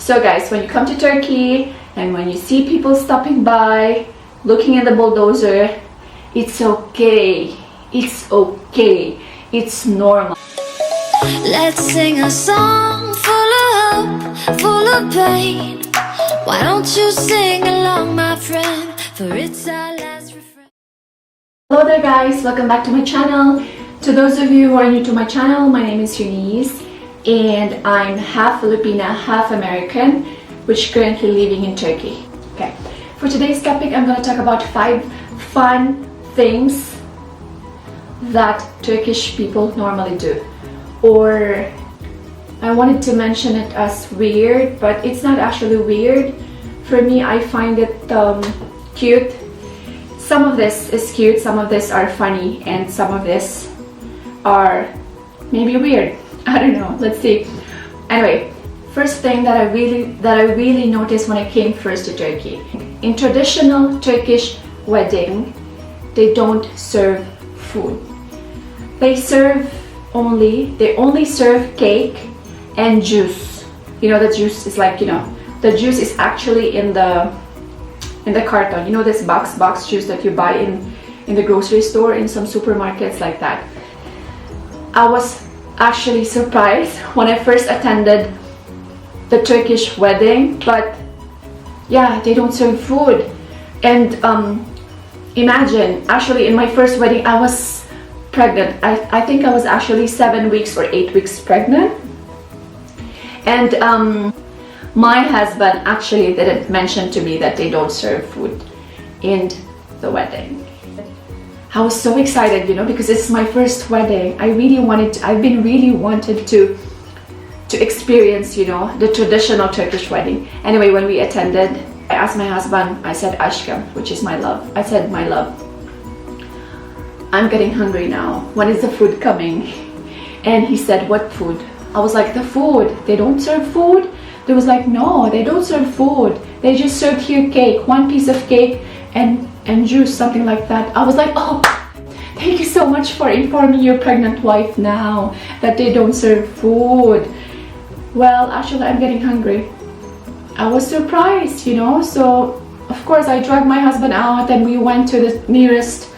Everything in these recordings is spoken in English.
So guys, when you come to Turkey and when you see people stopping by, looking at the bulldozer, it's okay. It's okay. It's normal. Let's sing a song full of hope, full of pain. Why don't you sing along, my friend? For it's our last refrain. Hello there guys, welcome back to my channel. To those of you who are new to my channel, my name is Eunice and I'm half Filipina, half American, which currently living in Turkey. Okay, for today's topic I'm going to talk about 5 fun things that Turkish people normally do. Or I wanted to mention it as weird, but it's not actually weird. For me, I find it cute. Some of this is cute, some of this are funny, and some of this are maybe weird. I don't know. Let's see. Anyway, first thing that I really noticed when I came first to Turkey. In traditional Turkish wedding, they don't serve food. They only serve cake and juice. You know, the juice is like, the juice is actually in the carton. You know, this box juice that you buy in the grocery store, in some supermarkets like that. I was actually surprised when I first attended the Turkish wedding, but yeah, they don't serve food. And imagine, actually in my first wedding I was pregnant. I think I was actually 7 weeks or 8 weeks pregnant, and my husband actually didn't mention to me that they don't serve food in the wedding. I was so excited, because it's my first wedding. I've been really wanted to experience, the traditional Turkish wedding. Anyway, when we attended, I asked my husband, I said, "Aşkım," which is my love. I said, "My love, I'm getting hungry now. When is the food coming?" And he said, "What food?" I was like, "The food. They don't serve food?" They was like, "No, they don't serve food. They just serve here cake, 1 piece of cake and juice," something like that. I was like, "Oh, thank you so much for informing your pregnant wife now that they don't serve food." Well, actually, I'm getting hungry. I was surprised, so of course I dragged my husband out and we went to the nearest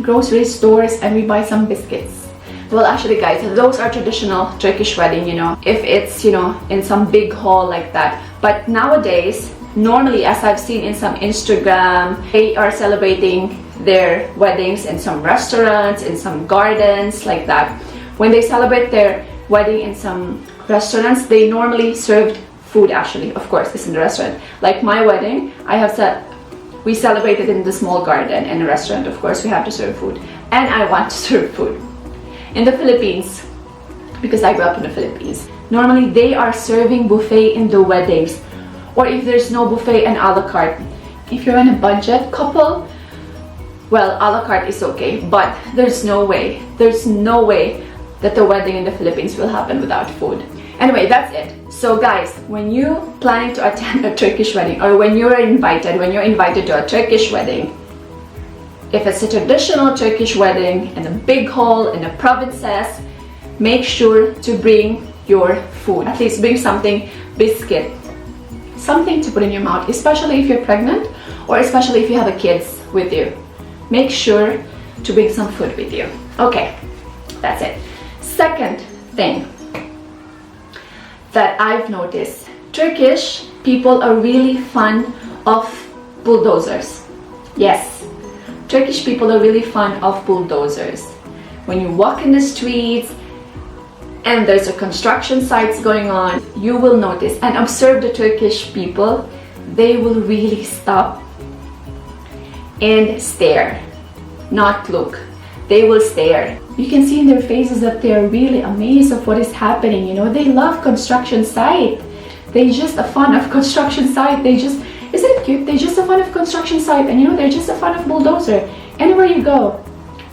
grocery stores and we buy some biscuits. Well, actually guys, those are traditional Turkish wedding, if it's, in some big hall like that. But nowadays, normally, as I've seen in some Instagram, they are celebrating their weddings in some restaurants, in some gardens like that. When they celebrate their wedding in some restaurants, they normally served food. Actually, of course, it's in the restaurant. Like my wedding, we celebrated in the small garden and a restaurant. Of course, we have to serve food, and I want to serve food. In the Philippines, because I grew up in the Philippines, normally they are serving buffet in the weddings, or if there's no buffet, an a la carte. If you're in a budget couple, well, a la carte is okay, but there's no way that the wedding in the Philippines will happen without food. Anyway, that's it. So guys, when you planning to attend a Turkish wedding, or when you're invited to a Turkish wedding, if it's a traditional Turkish wedding in a big hall in the provinces, make sure to bring your food. At least bring something, biscuit, something to put in your mouth, especially if you're pregnant or especially if you have a kids with you. Make sure to bring some food with you. Okay, that's it. Second thing that I've noticed, Turkish people are really fond of bulldozers. Yes, Turkish people are really fond of bulldozers. When you walk in the streets and there's a construction sites going on, you will notice and observe the Turkish people. They will really stop and stare, not look. They will stare. You can see in their faces that they are really amazed of what is happening. They love construction site. They just a fan of construction site. Isn't it cute? They're just a fan of construction site, and they're just a fan of bulldozer. Anywhere you go,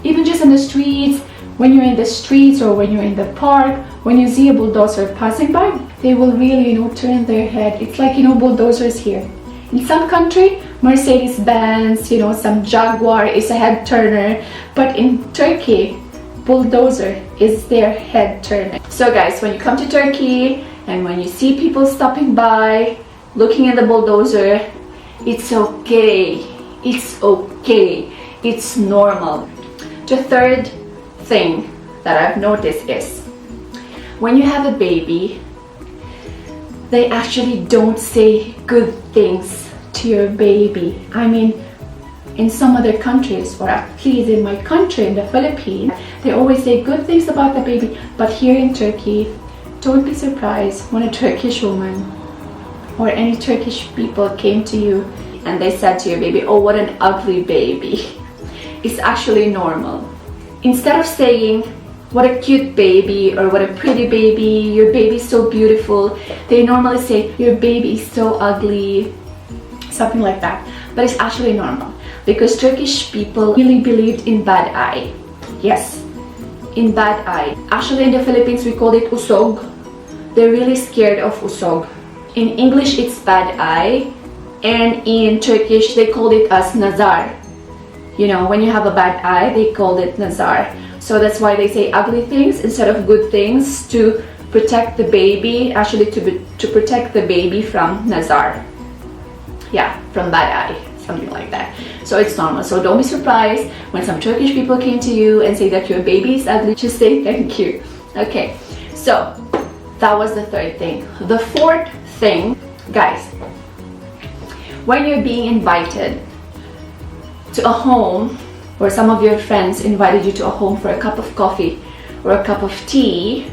even just in the streets, when you're in the streets or when you're in the park, when you see a bulldozer passing by, they will really, turn their head. It's like, bulldozers here. In some country, Mercedes-Benz, some Jaguar is a head turner, but in Turkey, bulldozer is their head turner. So guys, when you come to Turkey And when you see people stopping by, looking at the bulldozer, it's okay. It's okay. It's normal. The third thing that I've noticed is when you have a baby, they actually don't say good things to your baby. I mean, in some other countries, or at least in my country, in the Philippines, they always say good things about the baby. But here in Turkey, don't be surprised when a Turkish woman or any Turkish people came to you and they said to your baby, oh, what an ugly baby. It's actually normal. Instead of saying, what a cute baby, or what a pretty baby, your baby's so beautiful, they normally say, your baby is so ugly, something like that. But it's actually normal, because Turkish people really believed in bad eye. Yes, in bad eye. Actually, in the Philippines, we call it usog. They're really scared of usog. In English, it's bad eye, and in Turkish, they call it as nazar. You know, when you have a bad eye, they call it nazar. So that's why they say ugly things instead of good things, to protect the baby, actually to protect the baby from nazar. Yeah, from bad eye, something like that. So it's normal. So don't be surprised when some Turkish people came to you and say that your baby is ugly. Just say thank you. Okay, so that was the third thing. The fourth thing, guys, when you're being invited to a home, or some of your friends invited you to a home for a cup of coffee or a cup of tea,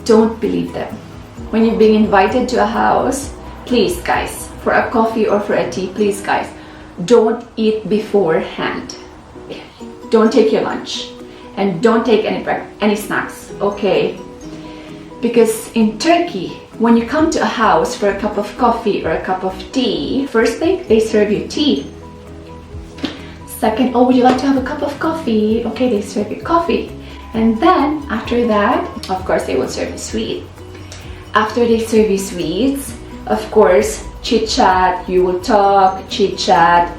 don't believe them. When you're being invited to a house, please guys, for a coffee or for a tea, please guys, don't eat beforehand. Don't take your lunch and don't take any snacks, okay? Because in Turkey, when you come to a house for a cup of coffee or a cup of tea, first thing, they serve you tea. Second, oh, would you like to have a cup of coffee? Okay, they serve you coffee. And then after that, of course, they will serve you sweet. After they serve you sweets, of course, chit chat, you will talk, chit chat,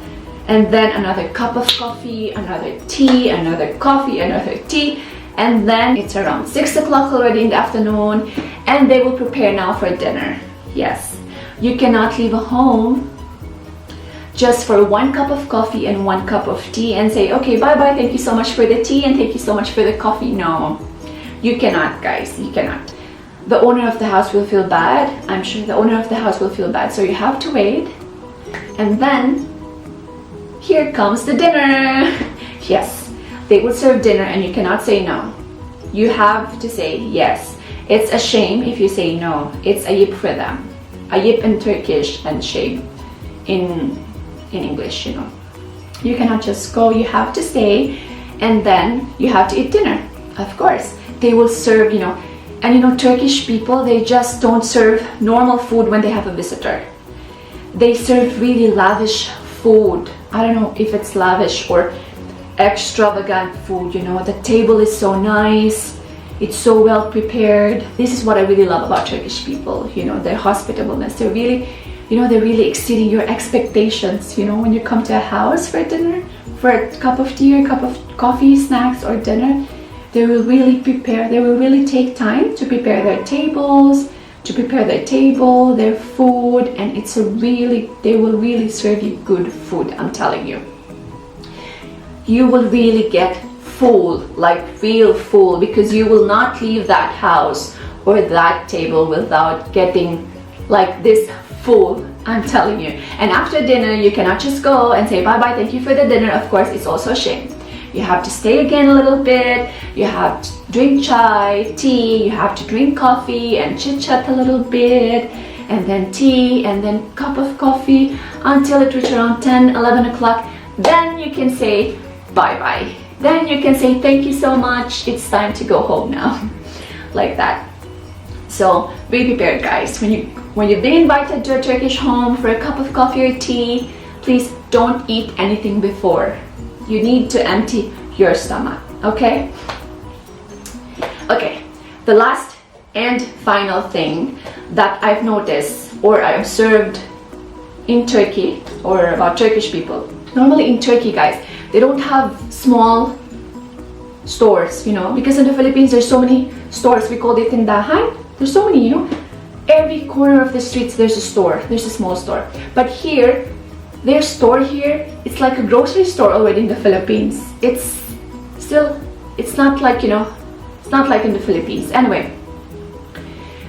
and then another cup of coffee, another tea, another coffee, another tea, and then it's around 6 o'clock already in the afternoon, and they will prepare now for dinner. Yes, you cannot leave a home just for one cup of coffee and one cup of tea and say, okay, bye-bye, thank you so much for the tea and thank you so much for the coffee. No, you cannot, guys, you cannot. The owner of the house will feel bad. I'm sure the owner of the house will feel bad. So you have to wait. And then, here comes the dinner. Yes, they will serve dinner and you cannot say no. You have to say yes. It's a shame if you say no. It's ayıp for them. Ayıp in Turkish and shame in English, you know. You cannot just go, you have to stay, and then you have to eat dinner. Of course, they will serve, you know, and you know, Turkish people, they just don't serve normal food when they have a visitor. They serve really lavish food. I don't know if it's lavish or extravagant food, you know. The table is so nice, it's so well prepared. This is what I really love about Turkish people, you know, their hospitableness. They're really, you know, they're really exceeding your expectations, you know, when you come to a house for dinner, for a cup of tea or a cup of coffee, snacks or dinner, they will really prepare, they will really take time to prepare their tables, to prepare their table, their food, and it's a really, they will really serve you good food, I'm telling you. You will really get full, like real full, because you will not leave that house or that table without getting like this full, I'm telling you. And after dinner, you cannot just go and say bye-bye, thank you for the dinner. Of course, it's also a shame. You have to stay again a little bit, you have to drink chai, tea, you have to drink coffee and chit-chat a little bit, and then tea, and then cup of coffee until it reaches around 10, 11 o'clock. Then you can say bye-bye. Then you can say thank you so much, it's time to go home now. Like that. So be prepared, guys. When you're being invited to a Turkish home for a cup of coffee or tea, please don't eat anything before. You need to empty your stomach, okay? Okay, the last and final thing that I've noticed or I observed in Turkey or about Turkish people. Normally in Turkey, guys, they don't have small stores, you know, because in the Philippines there's so many stores. We call it tindahan. There's so many, you know, every corner of the streets there's a store, there's a small store. But here, their store here, it's like a grocery store already in the Philippines. It's still, it's not like, you know, it's not like in the Philippines. Anyway,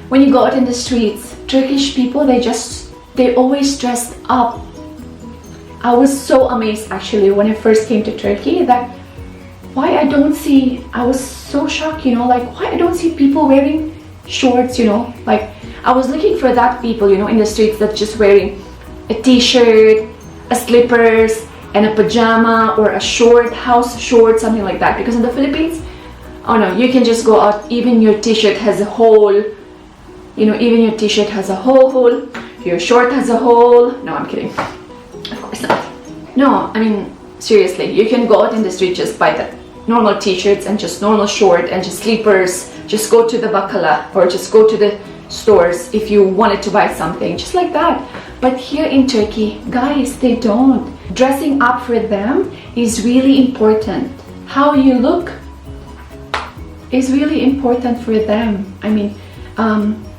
when you go out in the streets, Turkish people, they always dressed up. I was so amazed actually when I first came to Turkey that why I don't see, I was so shocked, you know, like why I don't see people wearing shorts, you know, like I was looking for that people, you know, in the streets that just wearing a t-shirt, a slippers, and a pajama or a short, house short, something like that. Because in the Philippines, oh no, you can just go out, even your t-shirt has a hole, you know, even your t-shirt has a hole, your short has a hole. No, I'm kidding. Of course not. No, I mean, seriously, you can go out in the street just buy the normal t-shirts and just normal short and just slippers, just go to the bakala or just go to the stores if you wanted to buy something, just like that. But here in Turkey, guys, they don't. Dressing up for them is really important. How you look is really important for them. I mean,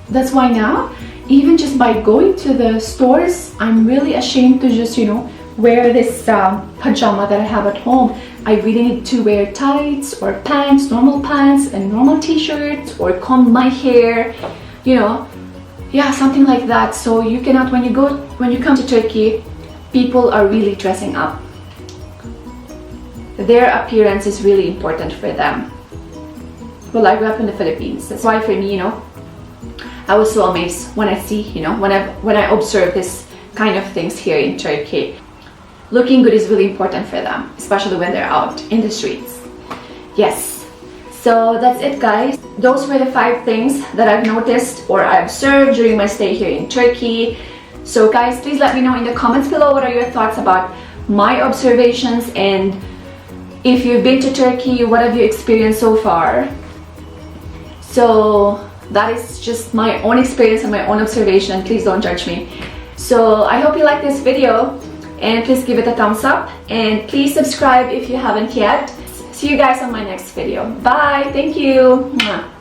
that's why now, even just by going to the stores, I'm really ashamed to just, you know, wear this pajama that I have at home. I really need to wear tights or pants, normal pants and normal t-shirts, or comb my hair, you know, yeah, something like that. So you cannot, when you come to Turkey, people are really dressing up. Their appearance is really important for them. Well, I grew up in the Philippines. That's why for me, you know, I was so amazed when I see, you know, when I observe this kind of things here in Turkey. Looking good is really important for them, especially when they're out in the streets. Yes. So that's it, guys. Those were the 5 things that I've noticed or I observed during my stay here in Turkey. So guys, please let me know in the comments below what are your thoughts about my observations, and if you've been to Turkey, what have you experienced so far? So that is just my own experience and my own observation. Please don't judge me. So I hope you like this video, and please give it a thumbs up, and please subscribe if you haven't yet. See you guys on my next video. Bye. Thank you. Mwah.